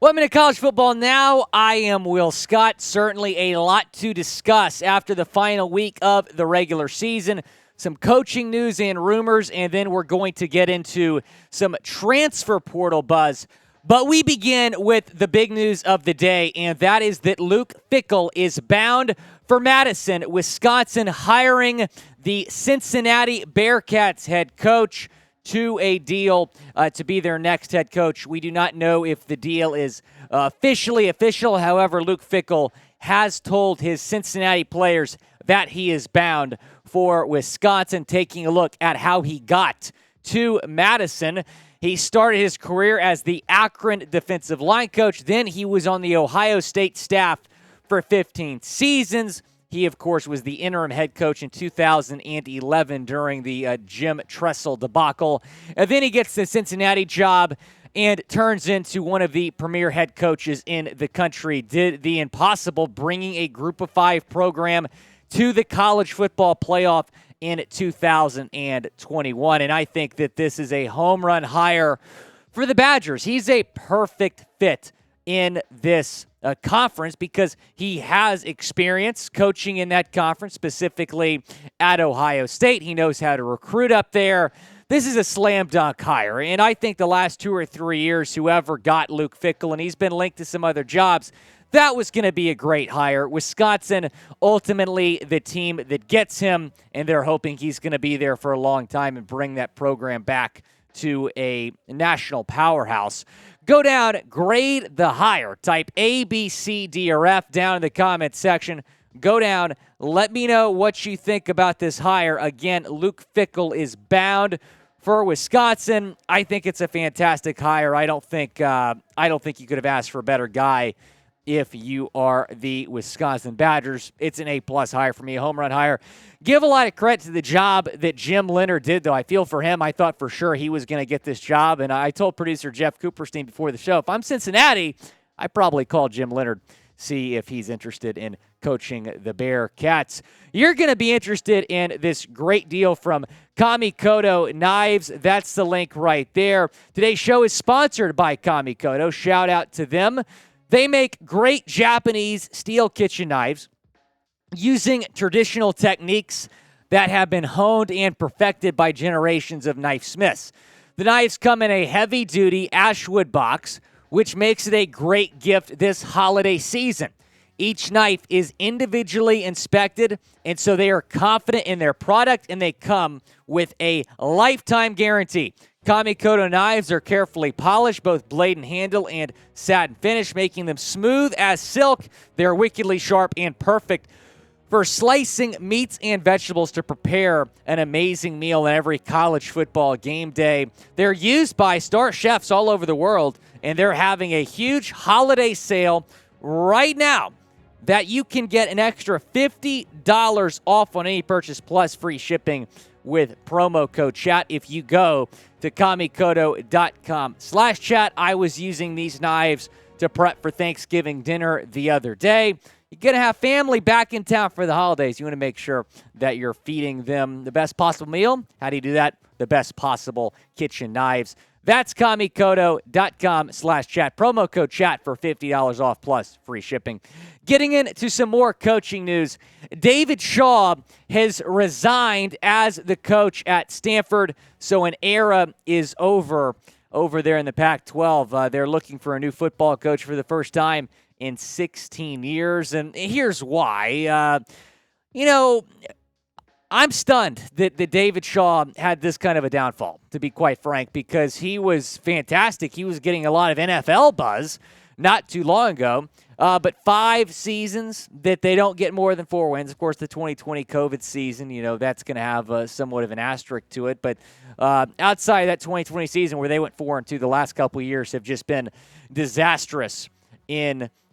Welcome to College Football Now. I am Will Scott. Certainly a lot to discuss after the final week of the regular season. Some coaching news and rumors, and then we're going to get into some transfer portal buzz. But we begin with the big news of the day, and that is that Luke Fickell is bound for Madison, Wisconsin, hiring the Cincinnati Bearcats head coach to a deal to be their next head coach. We do not know if the deal is officially official. However, Luke Fickell has told his Cincinnati players that he is bound for Wisconsin. Taking a look at how he got to Madison, he started his career as the Akron defensive line coach. Then he was on the Ohio State staff for 15 seasons. He, of course, was the interim head coach in 2011 during the Jim Tressel debacle. And then he gets the Cincinnati job and turns into one of the premier head coaches in the country. Did the impossible, bringing a Group of 5 program to the college football playoff in 2021. And I think that this is a home run hire for the Badgers. He's a perfect fit in this conference because he has experience coaching in that conference, specifically at Ohio State. He knows how to recruit up there. This is a slam dunk hire, and I think the last 2 or 3 years, whoever got Luke Fickell, and he's been linked to some other jobs, that was going to be a great hire. Wisconsin, ultimately the team that gets him, and they're hoping he's going to be there for a long time and bring that program back to a national powerhouse. Go down, grade the hire. Type A, B, C, D, or F down in the comment section. Go down. Let me know what you think about this hire. Again, Luke Fickell is bound for Wisconsin. I think it's a fantastic hire. I don't think you could have asked for a better guy if you are the Wisconsin Badgers. It's an A-plus hire for me, a home run hire. Give a lot of credit to the job that Jim Leonard did, though. I feel for him. I thought for sure he was going to get this job, and I told producer Jeff Cooperstein before the show, if I'm Cincinnati, I probably call Jim Leonard, see if he's interested in coaching the Bearcats. You're going to be interested in this great deal from Kamikoto Knives. That's the link right there. Today's show is sponsored by Kamikoto. Shout out to them. They make great Japanese steel kitchen knives using traditional techniques that have been honed and perfected by generations of knife smiths. The knives come in a heavy-duty ashwood box, which makes it a great gift this holiday season. Each knife is individually inspected, and so they are confident in their product, and they come with a lifetime guarantee. Kamikoto knives are carefully polished, both blade and handle, and satin finish, making them smooth as silk. They're wickedly sharp and perfect for slicing meats and vegetables to prepare an amazing meal on every college football game day. They're used by star chefs all over the world, and they're having a huge holiday sale right now that you can get an extra $50 off on any purchase plus free shipping with promo code CHAT if you go to kamikoto.com/chat. I was using these knives to prep for Thanksgiving dinner the other day. You're going to have family back in town for the holidays. You want to make sure that you're feeding them the best possible meal. How do you do that? The best possible kitchen knives. That's kamikoto.com/chat. Promo code CHAT for $50 off plus free shipping. Getting into some more coaching news. David Shaw has resigned as the coach at Stanford, so an era is over there in the Pac-12. They're looking for a new football coach for the first time in 16 years, and here's why. I'm stunned that David Shaw had this kind of a downfall, to be quite frank, because he was fantastic. He was getting a lot of NFL buzz not too long ago, but 5 seasons that they don't get more than 4 wins. Of course, the 2020 COVID season, that's going to have somewhat of an asterisk to it. But outside of that 2020 season where they went 4-2, the last couple of years have just been disastrous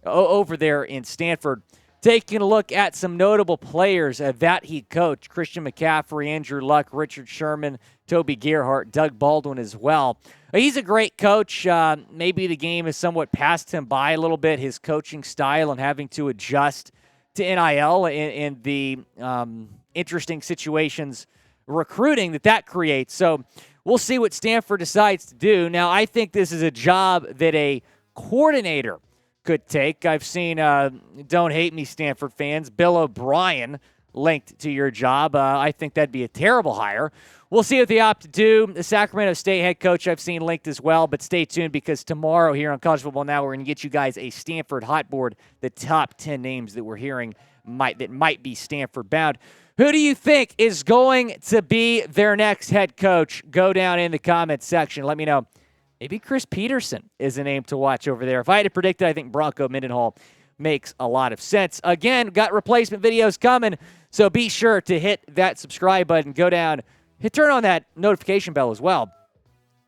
over there in Stanford. Taking a look at some notable players that he coached: Christian McCaffrey, Andrew Luck, Richard Sherman, Toby Gerhart, Doug Baldwin as well. He's a great coach. Maybe the game has somewhat passed him by a little bit, his coaching style and having to adjust to NIL and the interesting situations recruiting that creates. So we'll see what Stanford decides to do. Now, I think this is a job that a coordinator could take. I've seen, don't hate me, Stanford fans, Bill O'Brien linked to your job. I think that'd be a terrible hire. We'll see what they opt to do. The Sacramento State head coach I've seen linked as well, but stay tuned because tomorrow here on College Football Now, we're going to get you guys a Stanford hot board, the top 10 names that we're hearing that might be Stanford bound. Who do you think is going to be their next head coach? Go down in the comments section. Let me know. Maybe Chris Peterson is a name to watch over there. If I had to predict it, I think Bronco Mendenhall makes a lot of sense. Again, got replacement videos coming, so be sure to hit that subscribe button. Go down, turn on that notification bell as well,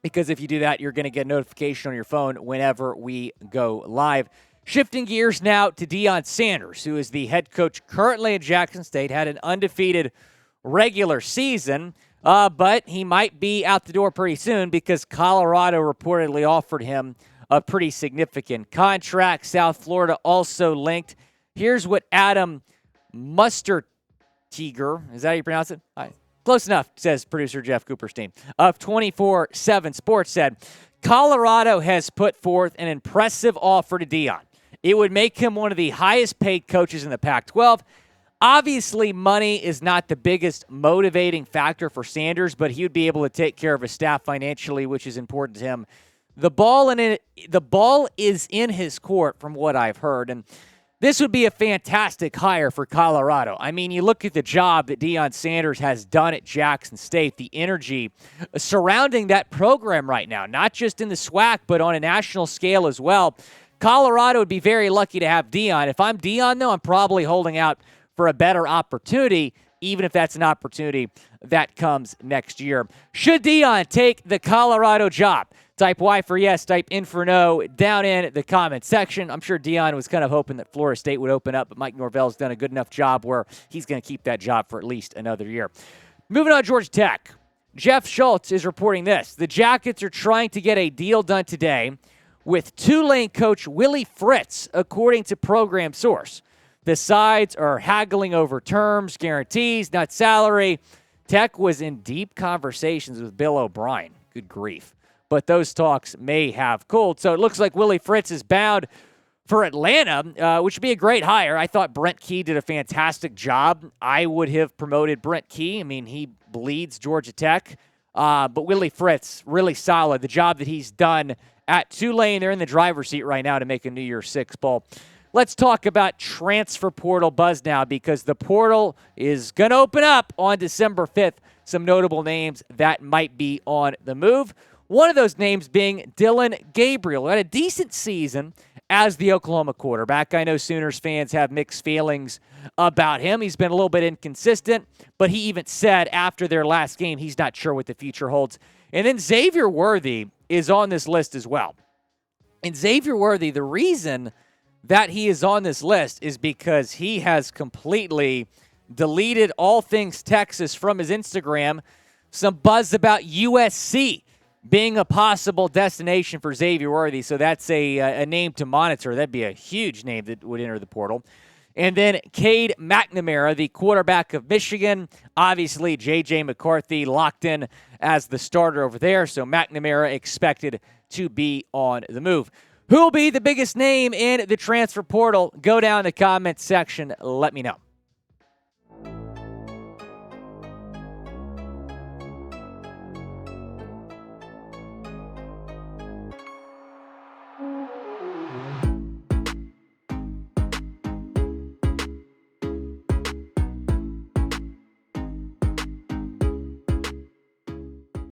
because if you do that, you're going to get a notification on your phone whenever we go live. Shifting gears now to Deion Sanders, who is the head coach currently at Jackson State, had an undefeated regular season, but he might be out the door pretty soon because Colorado reportedly offered him a pretty significant contract. South Florida also linked. Here's what Adam Mustertiger, is that how you pronounce it? Close enough, says producer Jeff Cooperstein of 24/7 Sports, said, Colorado has put forth an impressive offer to Deion. It would make him one of the highest paid coaches in the Pac-12. Obviously, money is not the biggest motivating factor for Sanders, but he would be able to take care of his staff financially, which is important to him. The ball is in his court from what I've heard, and this would be a fantastic hire for Colorado. I mean, you look at the job that Deion Sanders has done at Jackson State, the energy surrounding that program right now, not just in the SWAC, but on a national scale as well. Colorado would be very lucky to have Deion. If I'm Deion, though, I'm probably holding out for a better opportunity, even if that's an opportunity that comes next year. Should Deion take the Colorado job? Type Y for yes, type in for no down in the comment section. I'm sure Deion was kind of hoping that Florida State would open up, but Mike Norvell's done a good enough job where he's going to keep that job for at least another year. Moving on to Georgia Tech. Jeff Schultz is reporting this. The Jackets are trying to get a deal done today with Tulane coach Willie Fritz, according to program source. The sides are haggling over terms, guarantees, not salary. Tech was in deep conversations with Bill O'Brien. Good grief. But those talks may have cooled. So it looks like Willie Fritz is bound for Atlanta, which would be a great hire. I thought Brent Key did a fantastic job. I would have promoted Brent Key. I mean, he bleeds Georgia Tech. But Willie Fritz, really solid. The job that he's done at Tulane, they're in the driver's seat right now to make a New Year's Six bowl. Let's talk about transfer portal buzz now because the portal is going to open up on December 5th. Some notable names that might be on the move. One of those names being Dillon Gabriel, who had a decent season as the Oklahoma quarterback. I know Sooners fans have mixed feelings about him. He's been a little bit inconsistent, but he even said after their last game he's not sure what the future holds. And then Xavier Worthy is on this list as well. And Xavier Worthy, the reason that he is on this list is because he has completely deleted all things Texas from his Instagram. Some buzz about USC being a possible destination for Xavier Worthy, so that's a name to monitor. That'd be a huge name that would enter the portal. And then Cade McNamara, the quarterback of Michigan. Obviously, J.J. McCarthy locked in as the starter over there, so McNamara expected to be on the move. Who will be the biggest name in the transfer portal? Go down in the comments section. Let me know.